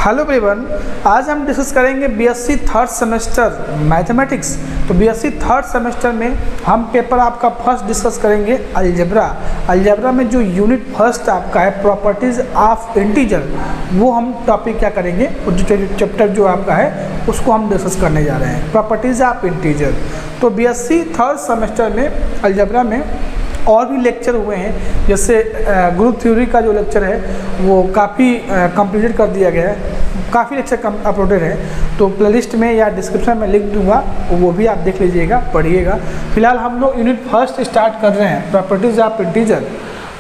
Hello everyone, आज हम discuss करेंगे बीएससी थर्ड सेमेस्टर मैथमेटिक्स। तो बीएससी थर्ड सेमेस्टर में हम पेपर आपका फर्स्ट डिस्कस करेंगे अलजेब्रा में जो यूनिट फर्स्ट आपका है प्रॉपर्टीज़ ऑफ इंटीजर, वो हम टॉपिक क्या करेंगे, जो चैप्टर जो आपका है उसको हम डिस्कस करने जा रहे हैं, प्रॉपर्टीज़ ऑफ इंटीजर। तो बीएससी थर्ड सेमेस्टर में अलजेब्रा में और भी लेक्चर हुए हैं, जैसे ग्रुप थ्योरी का जो लेक्चर है वो काफ़ी कंप्लीट कर दिया गया है, काफ़ी लेक्चर अपलोडेड है। तो प्लेलिस्ट में या डिस्क्रिप्शन में लिख दूंगा, वो भी आप देख लीजिएगा, पढ़िएगा। फिलहाल हम लोग यूनिट फर्स्ट स्टार्ट कर रहे हैं, properties of integer,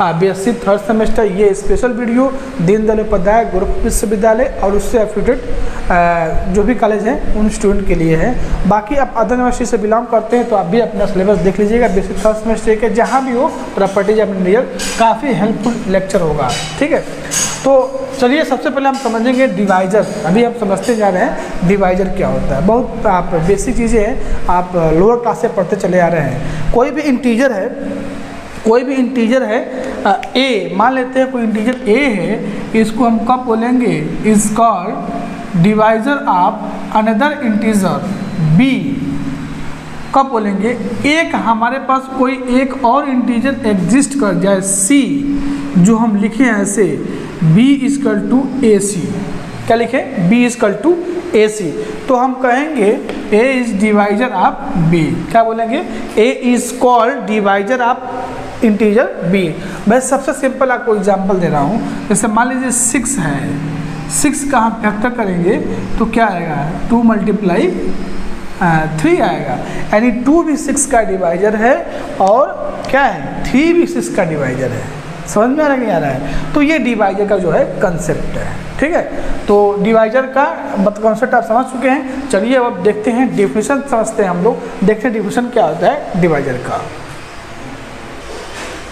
BSc third semester. ये स्पेशल वीडियो दीनदयाल उपाध्याय गोरखपुर विश्वविद्यालय और उससे एफिलेटेड जो भी कॉलेज हैं उन स्टूडेंट के लिए है। बाकी आप अदर यूनिवर्सिटी से बिलोंग करते हैं तो आप भी अपना सिलेबस देख लीजिएगा बीएससी थर्ड सेमेस्टर के, जहाँ भी हो प्रॉपर्टीज ऑफ इंटीजर काफ़ी हेल्पफुल लेक्चर होगा, ठीक है। तो चलिए सबसे पहले हम समझेंगे डिवाइजर। अभी हम समझते जा रहे हैं डिवाइजर क्या होता है। बहुत आप बेसिक चीज़ें हैं, आप लोअर क्लास से पढ़ते चले आ रहे हैं। कोई भी इंटीजर है ए, मान लेते हैं कोई इंटीजर ए है, इसको हम कब बोलेंगे, is called divisor of another integer b. कब बोलेंगे, एक हमारे पास कोई एक और इंटीजर एग्जिस्ट कर जाए सी, जो हम लिखे हैं ऐसे b इजकल टू ए सी। क्या लिखे, b इजकल टू ए सी। तो हम कहेंगे a is divisor of b। क्या बोलेंगे, a is called divisor of integer b। मैं सबसे सिंपल आपको एग्जांपल दे रहा हूँ। जैसे मान लीजिए 6 है, 6 का हम फैक्टर करेंगे तो क्या आएगा, 2 मल्टीप्लाई 3 आएगा। यानी 2 भी 6 का डिवाइजर है और क्या है, 3 भी 6 का डिवाइजर है। समझ में आ रहा है, नहीं आ रहा है? तो ये डिवाइजर का जो है कंसेप्ट है, ठीक है। तो डिवाइजर का कंसेप्ट आप समझ चुके हैं। चलिए अब देखते हैं डेफिनेशन, समझते हैं हम लोग, देखते हैं डेफिनेशन क्या होता है डिवाइजर का।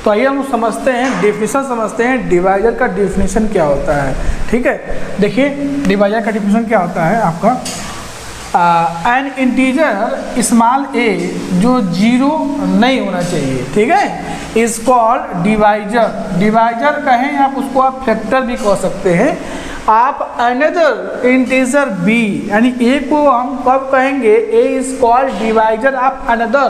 तो आइए हम समझते हैं डेफिनेशन, समझते हैं डिवाइजर का डेफिनेशन क्या होता है, ठीक है। देखिए डिवाइजर का डेफिनेशन क्या होता है आपका, एन इंटीजर स्मॉल ए जो 0 नहीं होना चाहिए, ठीक है, इज कॉल्ड डिवाइजर। डिवाइजर कहें आप उसको, आप फैक्टर भी कह सकते हैं। आप अनदर इंटीजर बी, यानी ए को हम कब कहेंगे, A is called divisor of another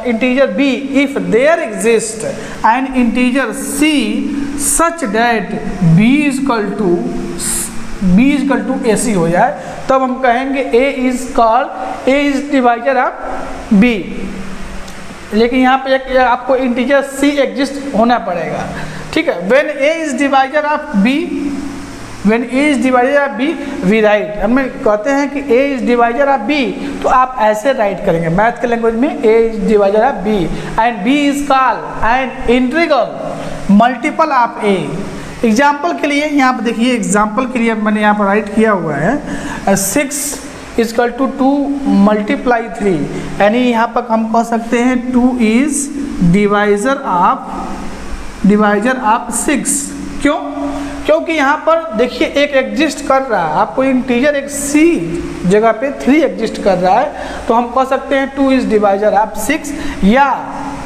integer b if there exists an integer c such that b is equal to ac हो जाए, तब हम कहेंगे a is divisor of b। लेकिन यहाँ पे एक आपको इंटीजर c एग्जिस्ट होना पड़ेगा, ठीक है। when a is divisor of b, when a is divisor of b we write, हमें कहते हैं कि a is divisor of b, तो आप ऐसे राइट करेंगे मैथ के लैंग्वेज में, a is divisor of b and b is called an integral multiple of a। Example के लिए यहाँ पर देखिए, एग्जाम्पल के लिए मैंने यहाँ पर राइट किया हुआ है 6 इजकल टू 2 मल्टीप्लाई 3, यानी यहाँ पर हम कह सकते हैं 2 इज डिवाइजर ऑफ 6। क्यों, क्योंकि यहाँ पर देखिए एक एग्जिस्ट कर रहा है, आपको इंटीजर एक सी जगह पे 3 एग्जिस्ट कर रहा है, तो हम कह सकते हैं 2 इज डिवाइजर ऑफ 6, या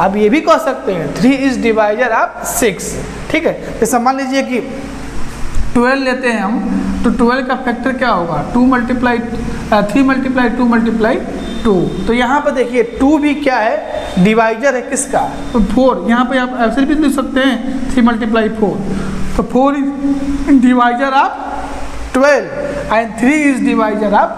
अब ये भी कह सकते हैं 3 इज डिवाइजर ऑफ 6, ठीक है। जैसे मान लीजिए कि 12 लेते हैं हम, तो 12 का फैक्टर क्या होगा, 3 मल्टीप्लाई 2 तो यहाँ पर देखिए 2 भी क्या है, डिवाइजर है किसका, तो 4। यहाँ पे आप ऐसे भी लिख सकते हैं 3 मल्टीप्लाई 4, तो 4 is divisor of 12 and 3 is divisor of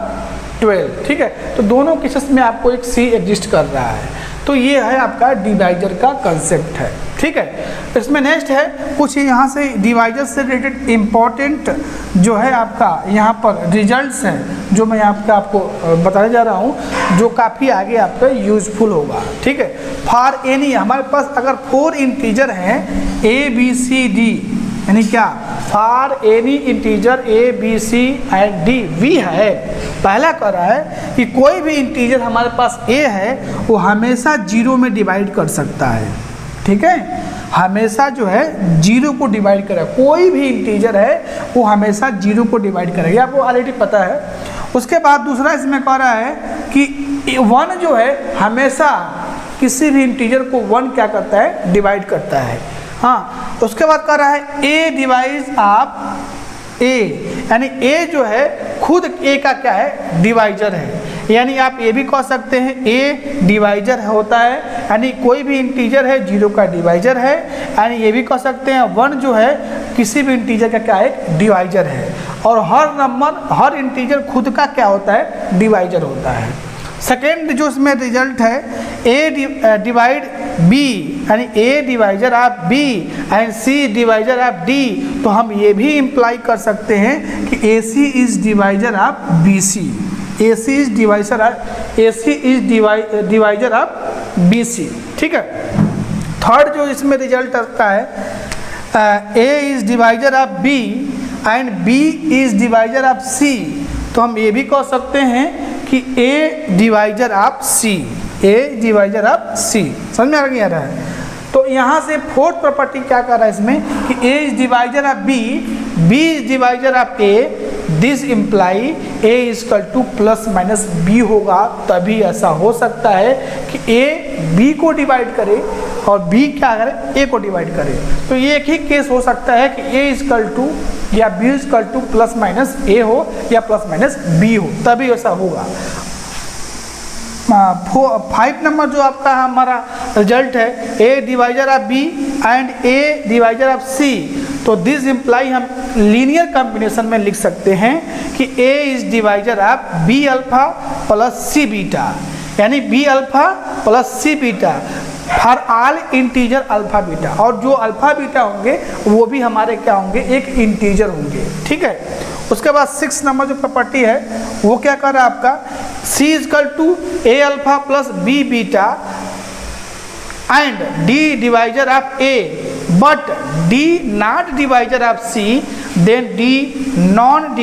12, ठीक है। तो दोनों केसेस में आपको एक सी एग्जिस्ट कर रहा है। तो ये है आपका डिवाइजर का कंसेप्ट है, ठीक है। इसमें नेक्स्ट है कुछ यहाँ से डिवाइजर से रिलेटेड इम्पॉर्टेंट जो है आपका यहाँ पर रिजल्ट्स हैं, जो मैं आपको बताने जा रहा हूँ, जो काफ़ी आगे आपका यूजफुल होगा, ठीक है। फॉर एनी, हमारे पास अगर 4 इंटीजर हैं ए बी सी डी, यानी क्या, for any integer a b c and d वी है। पहला कह रहा है कि कोई भी इंटीजर हमारे पास ए है वो हमेशा 0 में डिवाइड कर सकता है, ठीक है, हमेशा जो है 0 को डिवाइड करेगा। कोई भी इंटीजर है वो हमेशा 0 को डिवाइड करेगा, आपको ऑलरेडी पता है। उसके बाद दूसरा इसमें कह रहा है कि 1 जो है हमेशा किसी भी इंटीजर को 1 क्या करता है, डिवाइड करता है। हाँ, उसके बाद कह रहा है ए डिवाइज ऑफ ए, यानी ए जो है खुद ए का क्या है, डिवाइजर है। यानी आप ये भी कह सकते हैं ए डिवाइजर होता है, यानी कोई भी इंटीजर है 0 का डिवाइजर है। यानी ये भी कह सकते हैं 1 जो है किसी भी इंटीजर का क्या है, डिवाइजर है। और हर नंबर, हर इंटीजर खुद का क्या होता है, डिवाइजर होता है। सेकेंड जो इसमें रिजल्ट है, ए डिवाइड बी, यानी A divisor of B and C divisor of D. तो हम ये भी इम्प्लाई कर सकते हैं कि A C is divisor of B C, A C is divisor of, A C is divisor of B C. ठीक है। थर्ड जो इसमें रिजल्ट आता है, A is divisor of B and B is divisor of C. तो हम ये भी कह सकते हैं कि A divisor of C, A divisor of C. समझ में आ रहा है। तो यहाँ से फोर्थ प्रॉपर्टी क्या कर रहा है इसमें कि A is divisor of B, B is divisor of A, this imply A is equal to plus minus B होगा। तभी ऐसा हो सकता है कि ए बी को डिवाइड करे और बी क्या करे, ए को डिवाइड करे। तो ये एक ही केस हो सकता है कि ए इजकल टू या B is equal to plus minus A हो या प्लस माइनस बी हो, तभी ऐसा होगा। 5 नंबर जो आपका हमारा रिजल्ट है, A divisor of B and A divisor of C. तो दिस इम्प्लाई हम लीनियर कॉम्बिनेशन में लिख सकते हैं कि A is divisor of B alpha plus C beta, यानी B alpha plus C beta for all integer alpha beta. और जो अल्फा बीटा होंगे वो भी हमारे क्या होंगे, एक इंटीजर होंगे। ठीक है। उसके बाद 6 नंबर जो प्रॉपर्टी है वो क्या कर रहा है आपका, C is equal to a alpha plus b beta and d divisor of a but d not divisor of c, then d non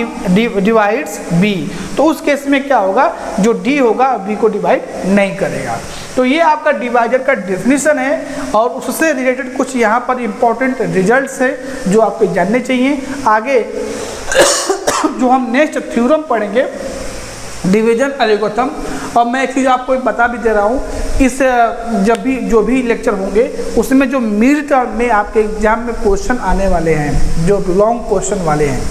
divides b. तो उस केस में क्या होगा, जो डी होगा बी को डिवाइड नहीं करेगा। तो ये आपका डिवाइजर का डेफिनेशन है और उससे रिलेटेड कुछ यहाँ पर इंपॉर्टेंट रिजल्ट्स है जो आपको जानने चाहिए। आगे जो हम नेक्स्ट थ्योरम पढ़ेंगे, डिवीजन एल्गोरिथम। और मैं एक चीज़ आपको बता भी दे रहा हूँ, इस जब भी जो भी लेक्चर होंगे उसमें जो मिड टर्म में आपके एग्जाम में क्वेश्चन आने वाले हैं, जो लॉन्ग क्वेश्चन वाले हैं,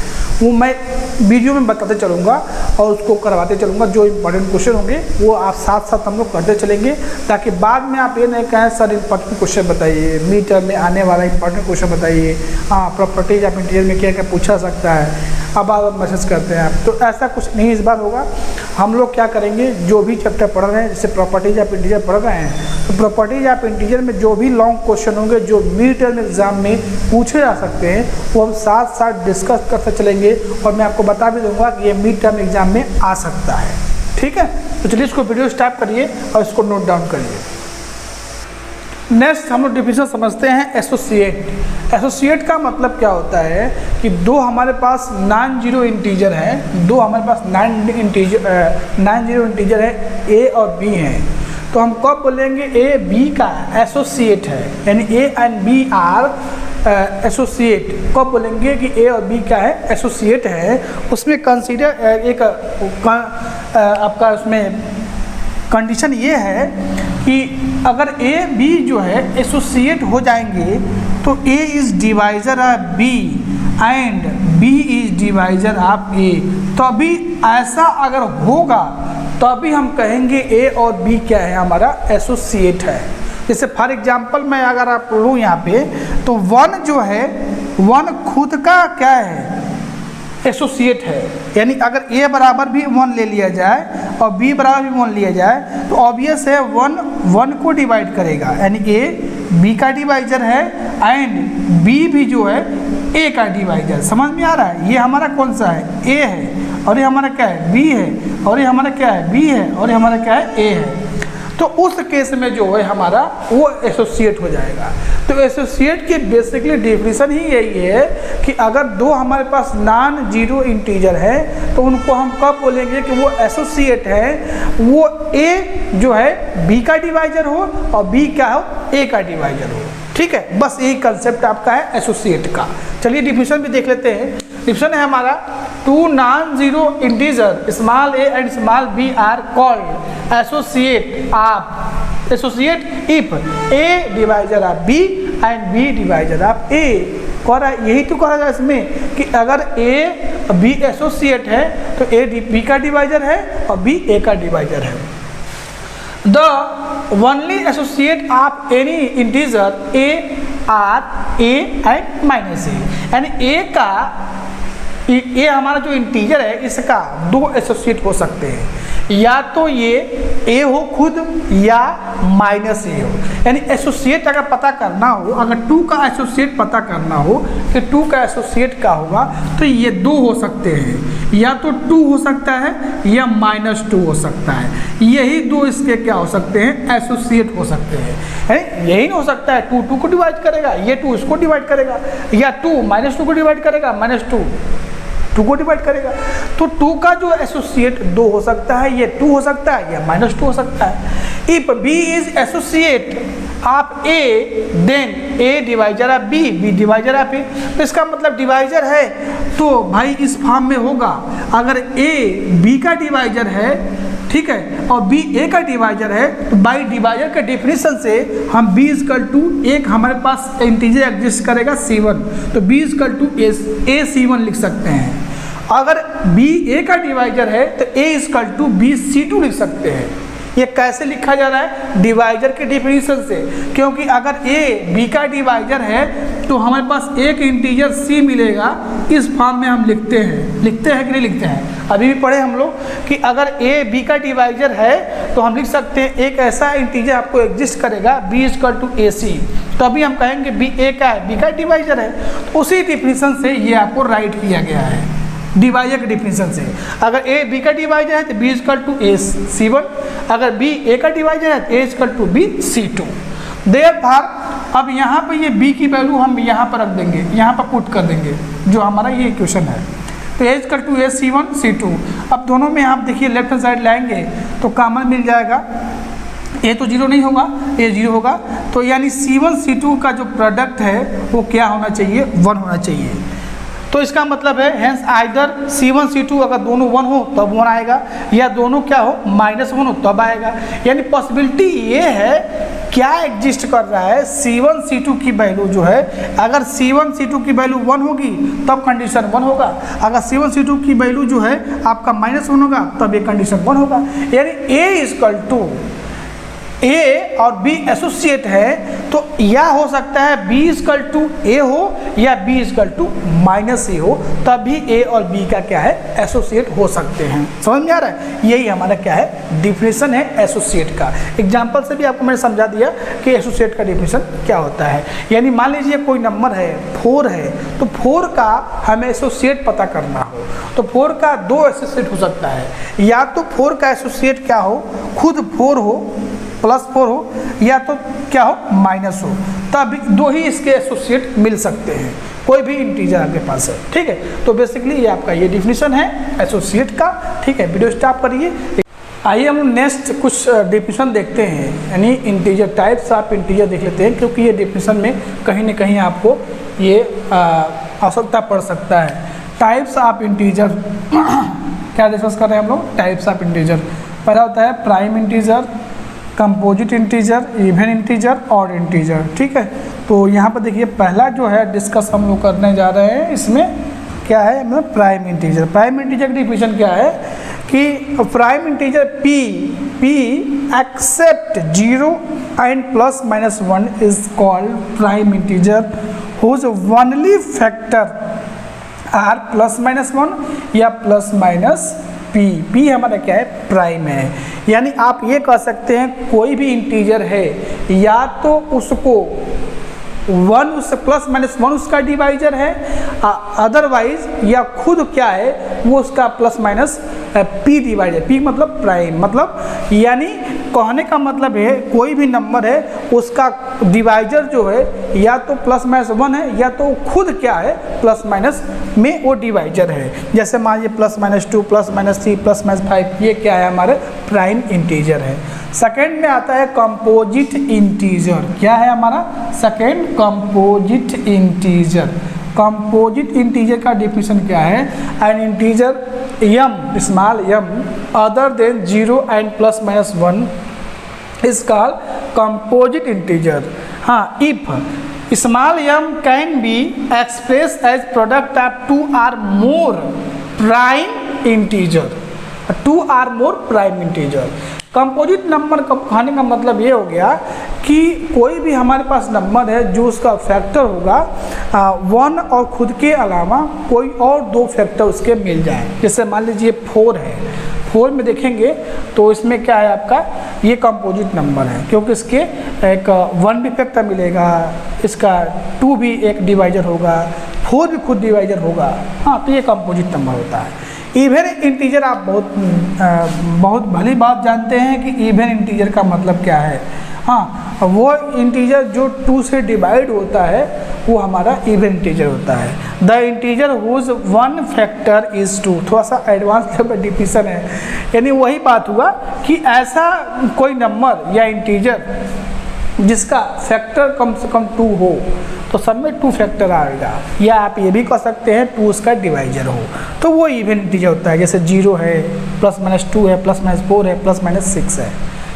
वो मैं वीडियो में बताते चलूँगा और उसको करवाते चलूँगा। जो इम्पोर्टेंट क्वेश्चन होंगे वो आप साथ साथ हम लोग करते चलेंगे, ताकि बाद में आप ये नहीं कहें सर इम्पोर्टेंट क्वेश्चन बताइए, मिड टर्म में आने वाला इम्पोर्टेंट क्वेश्चन बताइए, हाँ प्रॉपर्टीज ऑफ इंटीजर में क्या क्या पूछा सकता है, अब आप मैसेज करते हैं आप। तो ऐसा कुछ नहीं इस बार होगा। हम लोग क्या करेंगे, जो भी चैप्टर पढ़ रहे हैं, जैसे प्रॉपर्टीज ऑफ इंटीजर पढ़ रहे हैं, तो प्रॉपर्टीज ऑफ इंटीजर में जो भी लॉन्ग क्वेश्चन होंगे जो मिड टर्म एग्जाम में पूछे जा सकते हैं, वो हम साथ साथ डिस्कस करते चलेंगे और मैं आपको बता भी दूंगा कि ये मिड टर्म एग्जाम में आ सकता है। ठीक है। तो चलिए इसको वीडियो स्टार्ट करिए और इसको नोट डाउन करिए। नेक्स्ट हम लोग डिफिनेशन समझते हैं एसोसिएट। एसोसिएट का मतलब क्या होता है कि दो हमारे पास नॉन जीरो इंटीजर हैं, दो हमारे पास नॉन जीरो इंटीजर है ए और बी हैं। तो हम कब बोलेंगे ए बी का एसोसिएट है, यानी a and b are associate. कब बोलेंगे कि ए और बी क्या है, एसोसिएट है। उसमें कंसीडर एक आपका उसमें कंडीशन ये है कि अगर ए बी जो है एसोसिएट हो जाएंगे तो A is divisor of B and B is divisor of A. तभी ऐसा अगर होगा तभी हम कहेंगे ए और बी क्या है, हमारा एसोसिएट है। जैसे फॉर एग्जांपल मैं अगर आप लूँ यहाँ पे, तो 1 जो है 1 खुद का क्या है, एसोसिएट है। यानी अगर ए बराबर भी 1 ले लिया जाए और बी बराबर भी 1 लिया जाए तो ऑब्वियस है 1 को डिवाइड करेगा, यानी ए बी का डिवाइजर है एंड बी भी जो है ए का डिवाइजर। समझ में आ रहा है। ये हमारा कौन सा है, ए है, और ये हमारा क्या है, बी है, और ये हमारा क्या है, बी है, और ये हमारा क्या है, ए है। तो उस केस में जो है हमारा वो एसोसिएट हो जाएगा। तो एसोसिएट की बेसिकली डेफिनेशन ही यही है कि अगर दो हमारे पास नॉन जीरो इंटीजर है तो उनको हम कब बोलेंगे कि वो एसोसिएट है, वो ए जो है बी का डिवाइजर हो और बी क्या हो, ए का डिवाइजर हो। ठीक है। बस यही कंसेप्ट आपका है एसोसिएट का। चलिए डिफिनेशन भी देख लेते हैं। डिफिनेशन है हमारा, two non zero integer small A and small B are called associate if A divisor of B and B divisor of A. कह रहा है, यही तो कह रहा है इसमें कि अगर ए बी एसोसिएट है तो ए बी का डिवाइजर है और बी ए का डिवाइजर है। The only associate of any integer A are A and minus A, यानी ए का ये हमारा जो इंटीजर है इसका दो एसोसिएट हो सकते हैं, या तो ये ए हो खुद या माइनस ए हो। यानी एसोसिएट अगर पता करना हो, अगर 2 का एसोसिएट पता करना हो कि 2 का एसोसिएट क्या होगा, तो ये 2 हो सकते हैं, या तो 2 हो सकता है या -2 हो सकता है। यही 2 इसके क्या हो सकते हैं, एसोसिएट हो सकते हैं। यही हो सकता है 2 2 को डिवाइड करेगा, ये 2 इसको डिवाइड करेगा, या 2 -2 को डिवाइड करेगा, -2 2 को डिवाइड करेगा। तो 2 का जो एसोसिएट 2 हो सकता है, ये 2 हो सकता है या -2 हो सकता है। If B is associate of A then A divisor of B, B divisor of A। तो इसका मतलब डिवाइजर है तो भाई इस फॉर्म में होगा, अगर A B का डिवाइजर है, ठीक है, और B A का डिवाइजर है, तो बाई डिवाइजर के डेफिनेशन से हम B = एक हमारे पास इंटीजर एग्जिस्ट करेगा C1, तो B = A C1 लिख सकते हैं। अगर B A का डिवाइजर है तो A = B C2 लिख सकते हैं। ये कैसे लिखा जा रहा है, डिवाइजर के डेफिनेशन से, क्योंकि अगर A B का डिवाइजर है तो हमारे पास एक इंटीजर C मिलेगा। इस फॉर्म में हम लिखते हैं कि नहीं लिखते हैं, अभी भी पढ़े हम लोग कि अगर A B का डिवाइजर है तो हम लिख सकते हैं एक ऐसा इंटीजर आपको एग्जिस्ट करेगा B = AC, तो अभी हम कहेंगे B A का है, B का डिवाइजर है, तो उसी डेफिनेशन से ये आपको राइट किया गया है, डिवाइजर के डिफिनेशन से। अगर A B का डिवाइजर है तो B = A C1, अगर B A का डिवाइजर है तो A = B C2। देयरफॉर अब यहाँ पर ये B की वैल्यू हम यहाँ पर रख देंगे, यहाँ पर पुट कर देंगे जो हमारा ये इक्वेशन है, तो A = A C1 C2। अब दोनों में आप देखिए लेफ्ट हैंड साइड लाएंगे तो कॉमन मिल जाएगा, A तो 0 नहीं होगा, A 0 होगा, तो यानी C1 C2 का जो प्रोडक्ट है वो क्या होना चाहिए, 1 होना चाहिए। तो इसका मतलब है हेंस आइदर C1 C2 अगर दोनों 1 हो तब 1 आएगा, या दोनों क्या हो -1 हो तब आएगा। यानी पॉसिबिलिटी ये है, क्या एग्जिस्ट कर रहा है, C1 C2 की वैल्यू जो है, अगर C1 C2 की वैल्यू 1 होगी तब कंडीशन 1 होगा, अगर C1 C2 की वैल्यू जो है आपका -1 होगा तब ये कंडीशन 1 होगा। यानी A और B एसोसिएट है तो या हो सकता है B = A हो या B = -A हो, तभी A और B का क्या है, एसोसिएट हो सकते हैं। समझ में आ रहा है, यही हमारा क्या है, डिफिनेशन है एसोसिएट का। एग्जांपल से भी आपको मैंने समझा दिया कि एसोसिएट का डिफिनेशन क्या होता है। यानी मान लीजिए कोई नंबर है 4 है, तो 4 का हमें एसोसिएट पता करना हो तो 4 का 2 एसोसिएट हो सकता है, या तो 4 का एसोसिएट क्या हो, खुद 4 हो, +4 हो, या तो क्या हो, माइनस हो, तब 2 ही इसके एसोसिएट मिल सकते हैं, कोई भी इंटीजर आपके पास है। ठीक है, तो बेसिकली ये आपका ये डिफिनेशन है एसोसिएट का। ठीक है, वीडियो स्टॉप करिए। आइए हम नेक्स्ट कुछ डिफिनेशन देखते हैं, यानी इंटीजर टाइप्स ऑफ इंटीजर देख लेते हैं, क्योंकि ये डिफिनेशन में कहीं ना कहीं आपको ये आवश्यकता पड़ सकता है। टाइप्स ऑफ इंटीजर क्या डिस्कस कर रहे हैं हम लोग, टाइप्स ऑफ इंटीजर। पहला होता है prime integer, composite integer, even integer, odd integer. ठीक है, तो यहाँ पर देखिए पहला जो है डिस्कस हम लोग करने जा रहे हैं, इसमें क्या है, मतलब प्राइम इंटीजर। प्राइम इंटीजर की डिफिनेशन क्या है कि prime integer P except 0 and +-1 is called prime integer whose only factor are +-1 या +-P हमारा क्या है, प्राइम है। यानी आप ये कह सकते हैं कोई भी इंटीजर है, या तो उसको 1 उस +-1 उसका डिवाइजर है, अदरवाइज या खुद क्या है वो उसका +-P डिवाइजर, P मतलब प्राइम, मतलब यानी कहने का मतलब है कोई भी नंबर है उसका डिवाइजर जो है या तो +-1 है, या तो खुद क्या है +- में वो डिवाइजर है। जैसे मान लीजिए +-2 +-3 +-5, ये क्या है, हमारे प्राइम इंटीजर है। सेकेंड में आता है कंपोजिट इंटीजर। क्या है हमारा second, composite integer. Composite integer का डिफिनेशन क्या है, an integer small m other than 0 and +-1 is called composite integer. हाँ, if small m can be express as product of 2 or more prime integer, 2 or more prime integer. Composite number का कहने का मतलब ये हो गया कि कोई भी हमारे पास नंबर है जो उसका फैक्टर होगा 1 और खुद के अलावा कोई और 2 फैक्टर उसके मिल जाए। जैसे मान लीजिए 4 है, 4 में देखेंगे तो इसमें क्या है आपका, ये कंपोजिट नंबर है क्योंकि इसके एक 1 भी फैक्टर मिलेगा, इसका 2 भी एक डिवाइजर होगा, 4 भी खुद डिवाइजर होगा। हाँ, तो ये कंपोजिट नंबर होता है। इवन इंटीजर आप बहुत भली बात जानते हैं कि इवन इंटीजर का मतलब क्या है। हाँ, वो इंटीजर जो 2 से डिवाइड होता है वो हमारा इवन इंटीजर होता है। The integer whose 1 factor is 2, थोड़ा सा एडवांस लेवल डिफिनेशन है, यानी वही बात हुआ कि ऐसा कोई नंबर या इंटीजर जिसका फैक्टर कम से कम 2 हो तो सब में 2 फैक्टर आएगा, या आप ये भी कह सकते हैं 2 उसका डिवाइजर हो, तो वो इवन इंटीजर होता है। जैसे 0 है, +-2 है, +-4 है, +-6 है।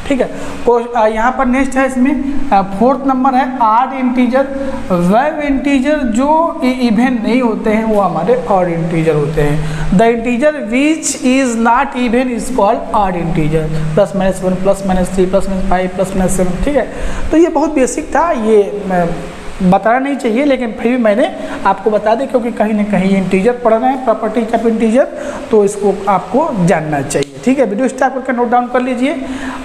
ठीक है, तो यहाँ पर नेक्स्ट है, इसमें 4th नंबर है ऑड इंटीजर। वह इंटीजर जो इवन नहीं होते हैं वो हमारे ऑड इंटीजर होते हैं। The integer which is not even is called odd integer. +-1, +-3, +-5, +-7। ठीक है, तो ये बहुत बेसिक था, ये बताना नहीं चाहिए लेकिन फिर भी मैंने आपको बता दें क्योंकि कहीं ना कहीं इंटीजर पढ़ना है, प्रॉपर्टीज ऑफ इंटीजर, तो इसको आपको जानना चाहिए। ठीक है, वीडियो स्टार्ट करके नोट डाउन कर लीजिए।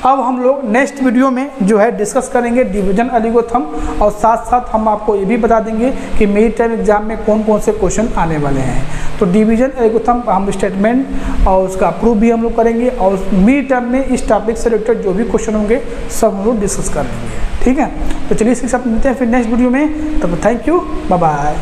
अब हम लोग नेक्स्ट वीडियो में जो है डिस्कस करेंगे डिवीजन एल्गोरिथम, और साथ साथ हम आपको ये भी बता देंगे कि मिड टर्म एग्जाम में कौन कौन से क्वेश्चन आने वाले हैं। तो डिवीजन एल्गोरिथम हम स्टेटमेंट और उसका प्रूफ भी हम लोग करेंगे, और मिड टर्म में इस टॉपिक से रिलेटेड जो भी क्वेश्चन होंगे सब हम लोग डिस्कस कर लेंगे। ठीक है, तो चलिए इसके साथ मिलते हैं फिर नेक्स्ट वीडियो में। तब थैंक यू, बाय बाय।